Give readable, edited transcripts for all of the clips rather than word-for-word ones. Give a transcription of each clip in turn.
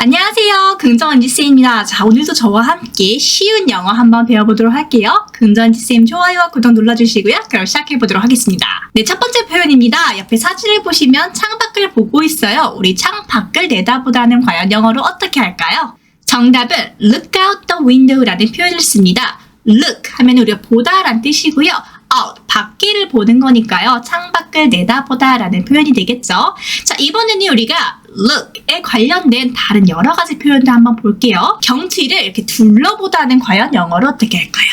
안녕하세요. 긍정언니쌤입니다. 자, 오늘도 저와 함께 쉬운 영어 한번 배워보도록 할게요. 긍정언니쌤 좋아요와 구독 눌러주시고요. 그럼 시작해보도록 하겠습니다. 네, 첫 번째 표현입니다. 옆에 사진을 보시면 창밖을 보고 있어요. 우리 창밖을 내다보다는 과연 영어로 어떻게 할까요? 정답은 look out the window라는 표현을 씁니다. look 하면 우리가 보다란 뜻이고요. out, 밖을 보는 거니까요. 창밖을 내다보다 라는 표현이 되겠죠. 자, 이번에는 우리가 look에 관련된 다른 여러 가지 표현도 한번 볼게요. 경치를 이렇게 둘러보다는 과연 영어로 어떻게 할까요?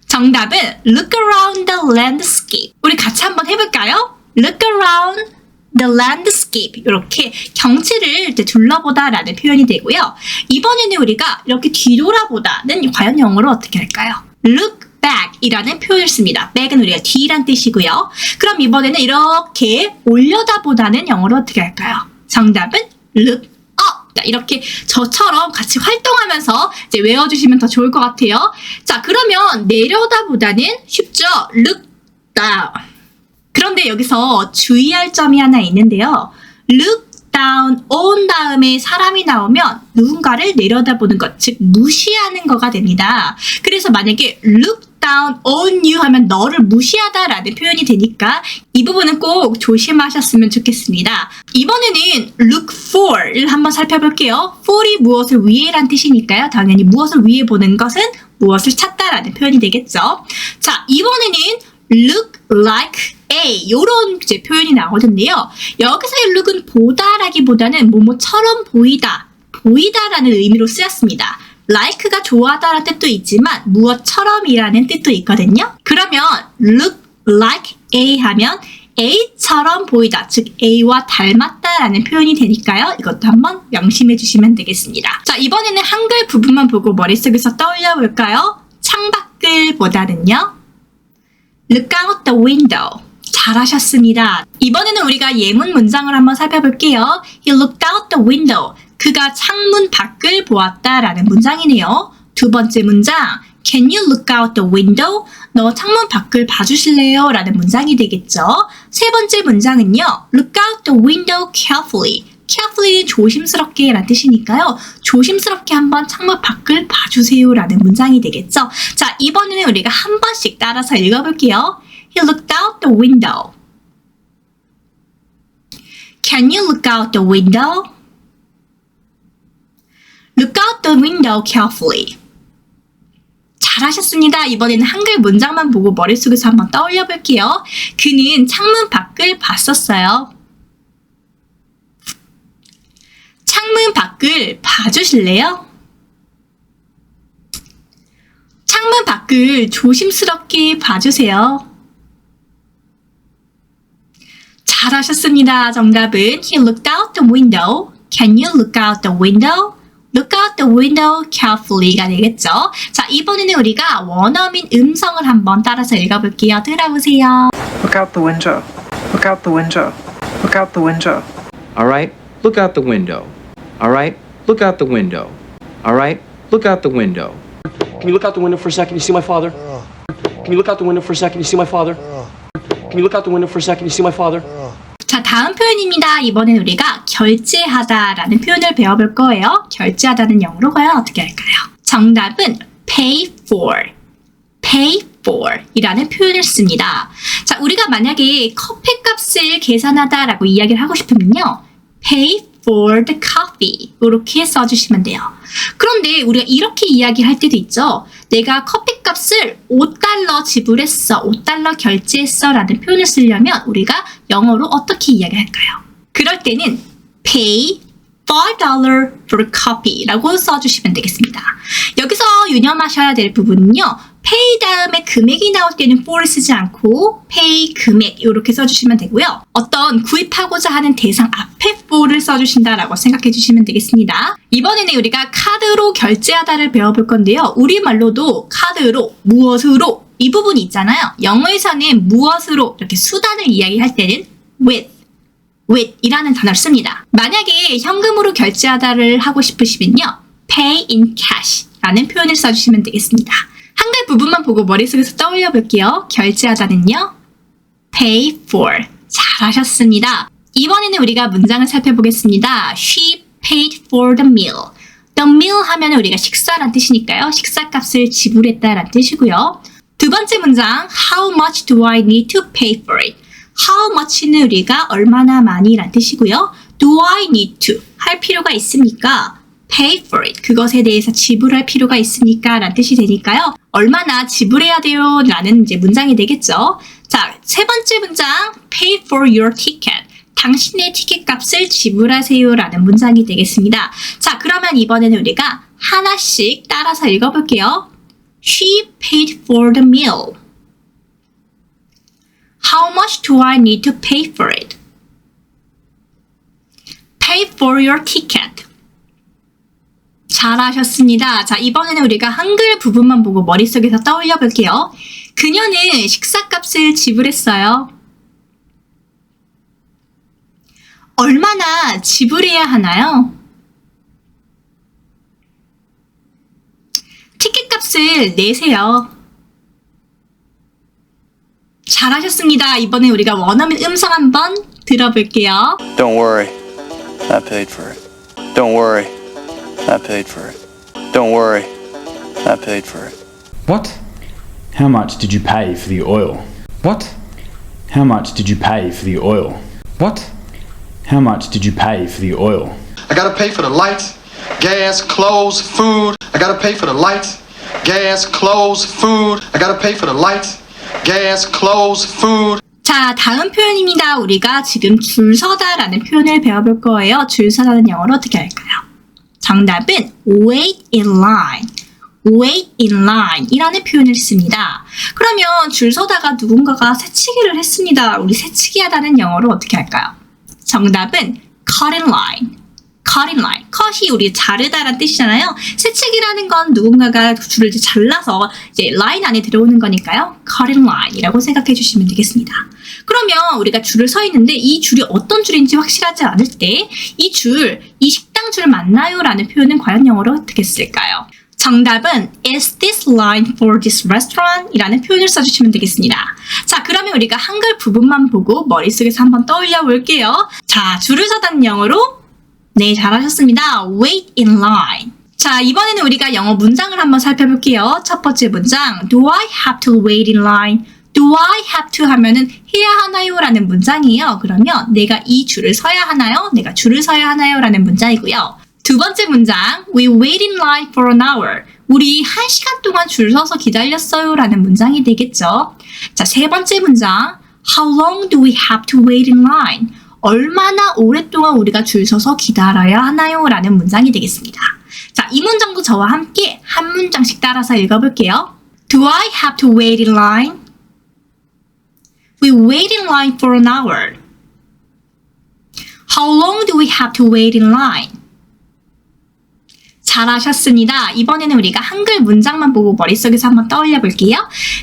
정답은 look around the landscape. 우리 같이 한번 해볼까요? look around the landscape. 이렇게 경치를 이렇게 둘러보다 라는 표현이 되고요. 이번에는 우리가 이렇게 뒤돌아보다는 과연 영어로 어떻게 할까요? look back 이라는 표현을 씁니다. back은 우리가 뒤란 뜻이고요. 그럼 이번에는 이렇게 올려다보다는 영어로 어떻게 할까요? 정답은 look up. 이렇게 저처럼 같이 활동하면서 이제 외워주시면 더 좋을 것 같아요. 자, 그러면 내려다보다는 쉽죠? look down. 그런데 여기서 주의할 점이 하나 있는데요. look down on 다음에 사람이 나오면 누군가를 내려다보는 것, 즉 무시하는 거가 됩니다. 그래서 만약에 look down on you 하면 너를 무시하다라는 표현이 되니까 이 부분은 꼭 조심하셨으면 좋겠습니다. 이번에는 look for를 한번 살펴볼게요. for이 무엇을 위해란 뜻이니까요. 당연히 무엇을 위해 보는 것은 무엇을 찾다라는 표현이 되겠죠. 자, 이번에는 look like A 이런 이제 표현이 나오는데요. 여기서의 look은 보다라기보다는 뭐뭐처럼 보이다라는 의미로 쓰였습니다. like가 좋아하다라는 뜻도 있지만 무엇처럼이라는 뜻도 있거든요. 그러면 look like A 하면 A처럼 보이다, 즉 A와 닮았다라는 표현이 되니까요. 이것도 한번 명심해 주시면 되겠습니다. 자, 이번에는 한글 부분만 보고 머릿속에서 떠올려 볼까요? 창밖을 보다는요. Look out the window. 잘하셨습니다. 이번에는 우리가 예문 문장을 한번 살펴볼게요. He looked out the window. 그가 창문 밖을 보았다라는 문장이네요. 두 번째 문장, Can you look out the window? 너 창문 밖을 봐주실래요? 라는 문장이 되겠죠. 세 번째 문장은요. Look out the window carefully. carefully는 조심스럽게 라는 뜻이니까요. 조심스럽게 한번 창문 밖을 봐주세요 라는 문장이 되겠죠. 자, 이번에는 우리가 한 번씩 따라서 읽어볼게요. He looked out the window. Can you look out the window? Look out the window carefully. 잘하셨습니다. 이번에는 한글 문장만 보고 머릿속에서 한번 떠올려 볼게요. 그는 창문 밖을 봤었어요. 창문 밖을 봐주실래요? 창문 밖을 조심스럽게 봐주세요. 잘하셨습니다. 정답은 He looked out the window. Can you look out the window? Look out the window carefully가 되겠죠. 자, 이번에는 우리가 원어민 음성을 한번 따라서 읽어볼게요. 들어보세요. Look out the window. Look out the window. Look out the window. All right, look out the window. All right, look out the window. All right, look out the window. Can you look out the window for a second? You see my father? Can you look out the window for a second? You see my father? Can you look out the window for a second? You see my father? 자, 다음 표현입니다. 이번엔 우리가 결제하다라는 표현을 배워볼 거예요. 결제하다는 영어로 과연 어떻게 할까요? 정답은 pay for. pay for 이라는 표현을 씁니다. 자, 우리가 만약에 커피 값을 계산하다라고 이야기를 하고 싶으면요. pay for the coffee 이렇게 써주시면 돼요. 그런데 우리가 이렇게 이야기할 때도 있죠. 내가 커피 값을 $5 지불했어, $5 결제했어 라는 표현을 쓰려면 우리가 영어로 어떻게 이야기할까요? 그럴 때는 pay $4 for coffee 라고 써주시면 되겠습니다. 여기서 유념하셔야 될 부분은요. pay 다음에 금액이 나올 때는 for를 쓰지 않고 pay 금액 이렇게 써주시면 되고요. 어떤 구입하고자 하는 대상 앞에 for를 써주신다라고 생각해 주시면 되겠습니다. 이번에는 우리가 카드로 결제하다를 배워볼 건데요. 우리말로도 카드로, 무엇으로 이 부분이 있잖아요. 영어에서는 무엇으로 이렇게 수단을 이야기할 때는 with 이라는 단어를 씁니다. 만약에 현금으로 결제하다를 하고 싶으시면요. pay in cash 라는 표현을 써주시면 되겠습니다. 한글 부분만 보고 머릿속에서 떠올려 볼게요. 결제하다는요. pay for. 잘하셨습니다. 이번에는 우리가 문장을 살펴보겠습니다. She paid for the meal. The meal 하면 우리가 식사란 뜻이니까요. 식사값을 지불했다라는 뜻이고요. 두 번째 문장, How much do I need to pay for it? How much는 우리가 얼마나 많이란 뜻이고요. Do I need to 할 필요가 있습니까? Pay for it. 그것에 대해서 지불할 필요가 있습니까? 라는 뜻이 되니까요. 얼마나 지불해야 돼요? 라는 이제 문장이 되겠죠. 자, 세 번째 문장, Pay for your ticket. 당신의 티켓 값을 지불하세요. 라는 문장이 되겠습니다. 자, 그러면 이번에는 우리가 하나씩 따라서 읽어볼게요. She paid for the meal. How much do I need to pay for it? Pay for your ticket. 잘하셨습니다. 자, 이번에는 우리가 한글 부분만 보고 머릿속에서 떠올려 볼게요. 그녀는 식사값을 지불했어요. 얼마나 지불해야 하나요? 티켓값을 내세요. 잘하셨습니다. 이번에 우리가 원어민 음성 한번 들어볼게요. Don't worry, I paid for it. Don't worry, I paid for it. Don't worry, I paid for it. What? How much did you pay for the oil? What? How much did you pay for the oil? What? How much did you pay for the oil? I gotta pay for the lights, gas, clothes, food. I gotta pay for the lights, gas, clothes, food. I gotta pay for the lights, gas, clothes, food. 자, 다음 표현입니다. 우리가 지금 줄 서다라는 표현을 배워볼 거예요. 줄 서다는 영어로 어떻게 할까요? 정답은 wait in line. wait in line 이라는 표현을 씁니다. 그러면 줄 서다가 누군가가 새치기를 했습니다. 우리 새치기 하다는 영어로 어떻게 할까요? 정답은 cut in line. cut in line. cut이 우리 자르다라는 뜻이잖아요. 새치기라는 건 누군가가 줄을 이제 잘라서 이제 라인 안에 들어오는 거니까요. cut in line 이라고 생각해 주시면 되겠습니다. 그러면 우리가 줄을 서 있는데 이 줄이 어떤 줄인지 확실하지 않을 때 이 줄, 이 식당 줄 맞나요? 라는 표현은 과연 영어로 어떻게 쓸까요? 정답은 Is this line for this restaurant? 이라는 표현을 써주시면 되겠습니다. 자, 그러면 우리가 한글 부분만 보고 머릿속에서 한번 떠올려 볼게요. 자, 줄을 서다는 영어로 네, 잘하셨습니다. Wait in line. 자, 이번에는 우리가 영어 문장을 한번 살펴볼게요. 첫 번째 문장, Do I have to wait in line? Do I have to 하면은 해야 하나요? 라는 문장이에요. 그러면 내가 이 줄을 서야 하나요? 내가 줄을 서야 하나요? 라는 문장이고요. 두 번째 문장, We wait in line for an hour. 우리 1시간 동안 줄 서서 기다렸어요. 라는 문장이 되겠죠. 자, 세 번째 문장, How long do we have to wait in line? 얼마나 오랫동안 우리가 줄 서서 기다려야 하나요? 라는 문장이 되겠습니다. 자, 이 문장도 저와 함께 한 문장씩 따라서 읽어볼게요. Do I have to wait in line? We wait in line for an hour. How long do we have to wait in line? 잘하셨습니다. 이번에는 우리가 한글 문장만 보고 머릿속에서 한번 떠올려 볼게요.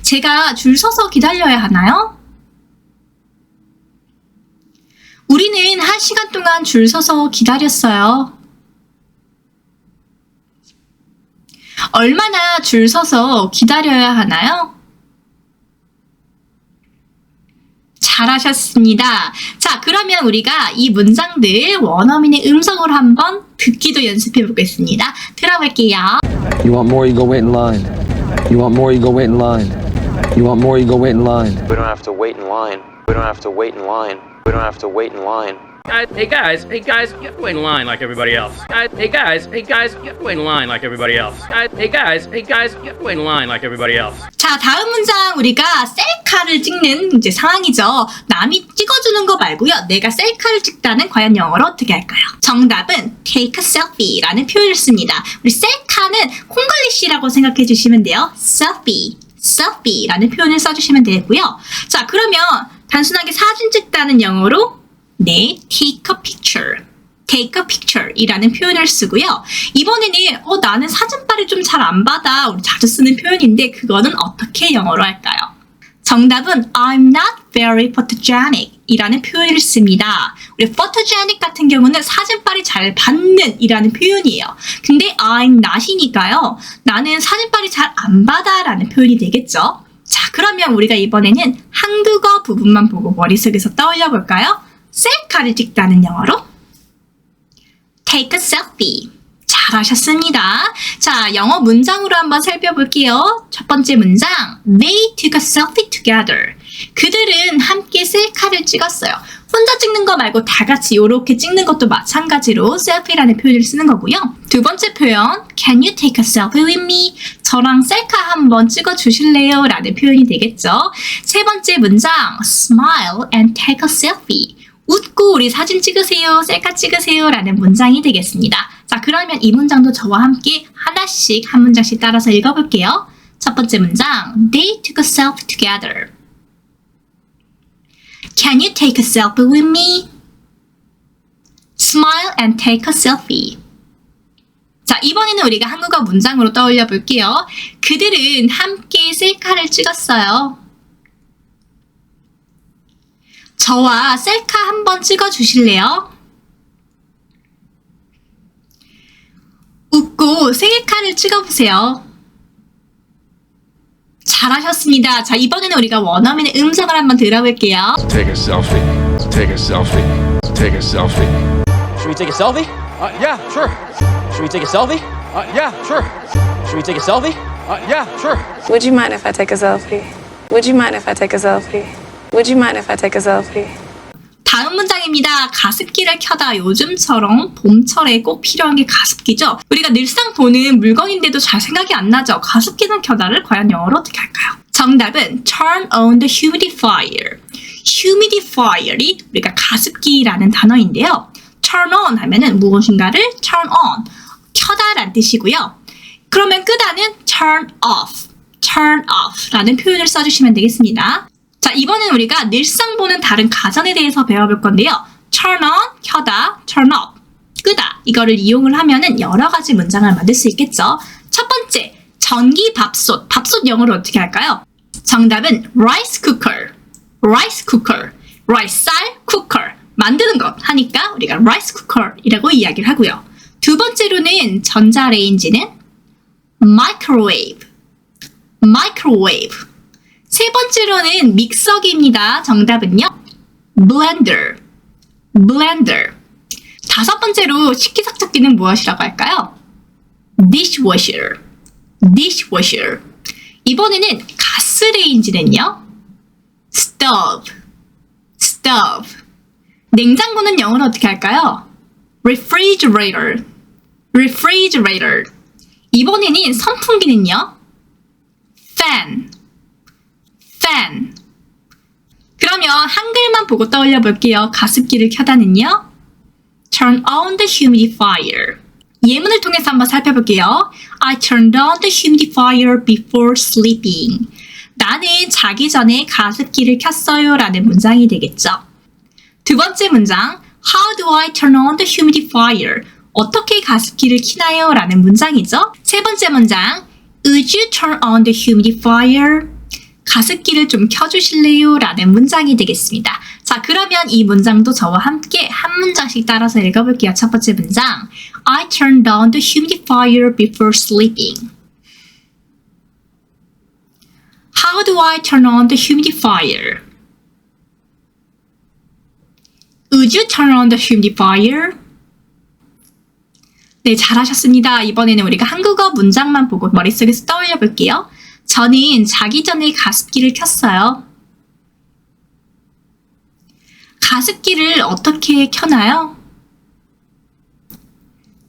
제가 줄 서서 기다려야 하나요? 우리는 1시간 동안 줄 서서 기다렸어요. 얼마나 줄 서서 기다려야 하나요? 잘하셨습니다. 자, 그러면 우리가 이 문장들 원어민의 음성으로 한번 듣기도 연습해 보겠습니다. 들어볼게요. You want more, you go wait in line. You want more, you go wait in line. You want more, you go wait in line. We don't have to wait in line. We don't have to wait in line. We don't have to wait in line. Hey guys, you have to wait in line like everybody else. Hey guys, you have to wait in line like everybody else. Hey guys, you have to wait in line like everybody else. 자, 다음 문장 우리가 셀카를 찍는 이제 상황이죠. 남이 찍어주는 거 말고요. 내가 셀카를 찍다는 과연 영어로 어떻게 할까요? 정답은 take a selfie라는 표현을 씁니다. 우리 셀카는 콩글리시라고 생각해 주시면 돼요. selfie라는 표현을 써주시면 되고요. 자, 그러면 단순하게 사진 찍다는 영어로 네, take a picture 이라는 표현을 쓰고요. 이번에는 나는 사진빨이 좀 잘 안 받아. 우리 자주 쓰는 표현인데 그거는 어떻게 영어로 할까요? 정답은 I'm not very photogenic 이라는 표현을 씁니다. 우리 photogenic 같은 경우는 사진빨이 잘 받는 이라는 표현이에요. 근데 I'm not이니까요. 나는 사진빨이 잘 안 받아 라는 표현이 되겠죠. 자, 그러면 우리가 이번에는 한국어 부분만 보고 머릿속에서 떠올려 볼까요? 셀카를 찍다는 영어로 take a selfie. 잘하셨습니다. 자, 영어 문장으로 한번 살펴볼게요. 첫 번째 문장. They took a selfie together. 그들은 함께 셀카를 찍었어요. 혼자 찍는 거 말고 다 같이 이렇게 찍는 것도 마찬가지로 셀피라는 표현을 쓰는 거고요. 두 번째 표현. Can you take a selfie with me? 저랑 셀카 한번 찍어 주실래요? 라는 표현이 되겠죠. 세 번째 문장. Smile and take a selfie. 웃고 우리 사진 찍으세요, 셀카 찍으세요 라는 문장이 되겠습니다. 자, 그러면 이 문장도 저와 함께 하나씩 한 문장씩 따라서 읽어볼게요. 첫 번째 문장. They took a selfie together. Can you take a selfie with me? Smile and take a selfie. 자, 이번에는 우리가 한국어 문장으로 떠올려 볼게요. 그들은 함께 셀카를 찍었어요. 저와 셀카 한번 찍어 주실래요? 웃고 셀카를 찍어보세요. 잘하셨습니다. 자, 이번에는 우리가 원어민의 음성을 한번 들어볼게요. Take a selfie. Take a selfie. Take a selfie. Should we take a selfie? Yeah, sure. Should we take a selfie? Yeah, sure. Should we take a selfie? Yeah, sure. Would you mind if I take a selfie? Would you mind if I take a selfie? Would you mind if I take a selfie? 다음 문장입니다. 가습기를 켜다. 요즘처럼 봄철에 꼭 필요한 게 가습기죠. 우리가 늘상 보는 물건인데도 잘 생각이 안 나죠. 가습기는 켜다를 과연 영어로 어떻게 할까요? 정답은 turn on the humidifier. humidifier이 우리가 가습기라는 단어인데요. turn on 하면은 무엇인가를 turn on, 켜다라는 뜻이고요. 그러면 끄다는 turn off, turn off라는 표현을 써주시면 되겠습니다. 자, 이번엔 우리가 늘상 보는 다른 가전에 대해서 배워볼 건데요. turn on, 켜다, turn off, 끄다. 이거를 이용을 하면은 여러 가지 문장을 만들 수 있겠죠. 첫 번째, 전기 밥솥. 밥솥 영어로 어떻게 할까요? 정답은 rice cooker, rice cooker. rice 쌀, cooker. 만드는 것 하니까 우리가 rice cooker이라고 이야기를 하고요. 두 번째로는 전자레인지는 microwave, microwave. 세 번째로는 믹서기입니다. 정답은요. blender, blender. 다섯 번째로 식기세척기는 무엇이라고 할까요? dishwasher, dishwasher. 이번에는 가스레인지는요. stove, stove. 냉장고는 영어로 어떻게 할까요? refrigerator, refrigerator. 이번에는 선풍기는요. fan, fan. 그러면 한글만 보고 떠올려 볼게요. 가습기를 켜다는요. turn on the humidifier. 예문을 통해서 한번 살펴볼게요. I turned on the humidifier before sleeping. 나는 자기 전에 가습기를 켰어요 라는 문장이 되겠죠. 두 번째 문장. How do I turn on the humidifier? 어떻게 가습기를 켜나요? 라는 문장이죠. 세 번째 문장. Would you turn on the humidifier? 가습기를 좀 켜주실래요? 라는 문장이 되겠습니다. 자, 그러면 이 문장도 저와 함께 한 문장씩 따라서 읽어볼게요. 첫 번째 문장. I turned on the humidifier before sleeping. How do I turn on the humidifier? Would you turn on the humidifier? 네, 잘하셨습니다. 이번에는 우리가 한국어 문장만 보고 머릿속에서 떠올려 볼게요. 저는 자기 전에 가습기를 켰어요. 가습기를 어떻게 켜나요?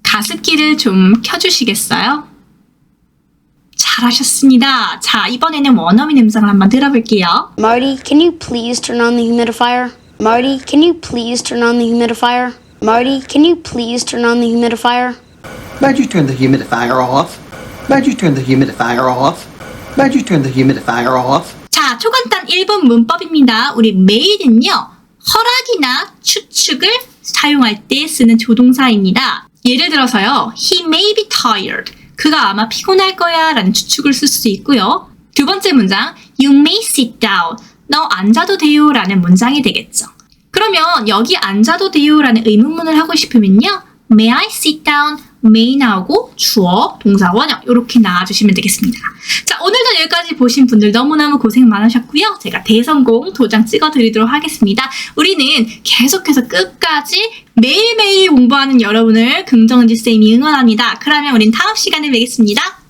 가습기를 좀 켜주시겠어요? 잘하셨습니다. 자, 이번에는 원어민 음성을 한번 들어볼게요. Marty, can you please turn on the humidifier? Marty, can you please turn on the humidifier? Marty, can you please turn on the humidifier? Why'd you turn the humidifier off? Why'd you turn the humidifier off? Why'd you turn the humidifier off? 자, 초간단 1번 문법입니다. 우리 may는요. 허락이나 추측을 사용할 때 쓰는 조동사입니다. 예를 들어서요. He may be tired. 그가 아마 피곤할 거야 라는 추측을 쓸 수 있고요. 두 번째 문장. You may sit down. 너 앉아도 돼요 라는 문장이 되겠죠. 그러면 여기 앉아도 돼요 라는 의문문을 하고 싶으면요. May I sit down? may 나오고 주어, 동사, 원형 이렇게 나와주시면 되겠습니다. 자, 오늘도 여기까지 보신 분들 너무너무 고생 많으셨고요. 제가 대성공 도장 찍어드리도록 하겠습니다. 우리는 계속해서 끝까지 매일매일 공부하는 여러분을 긍정은지쌤이 응원합니다. 그러면 우린 다음 시간에 뵙겠습니다.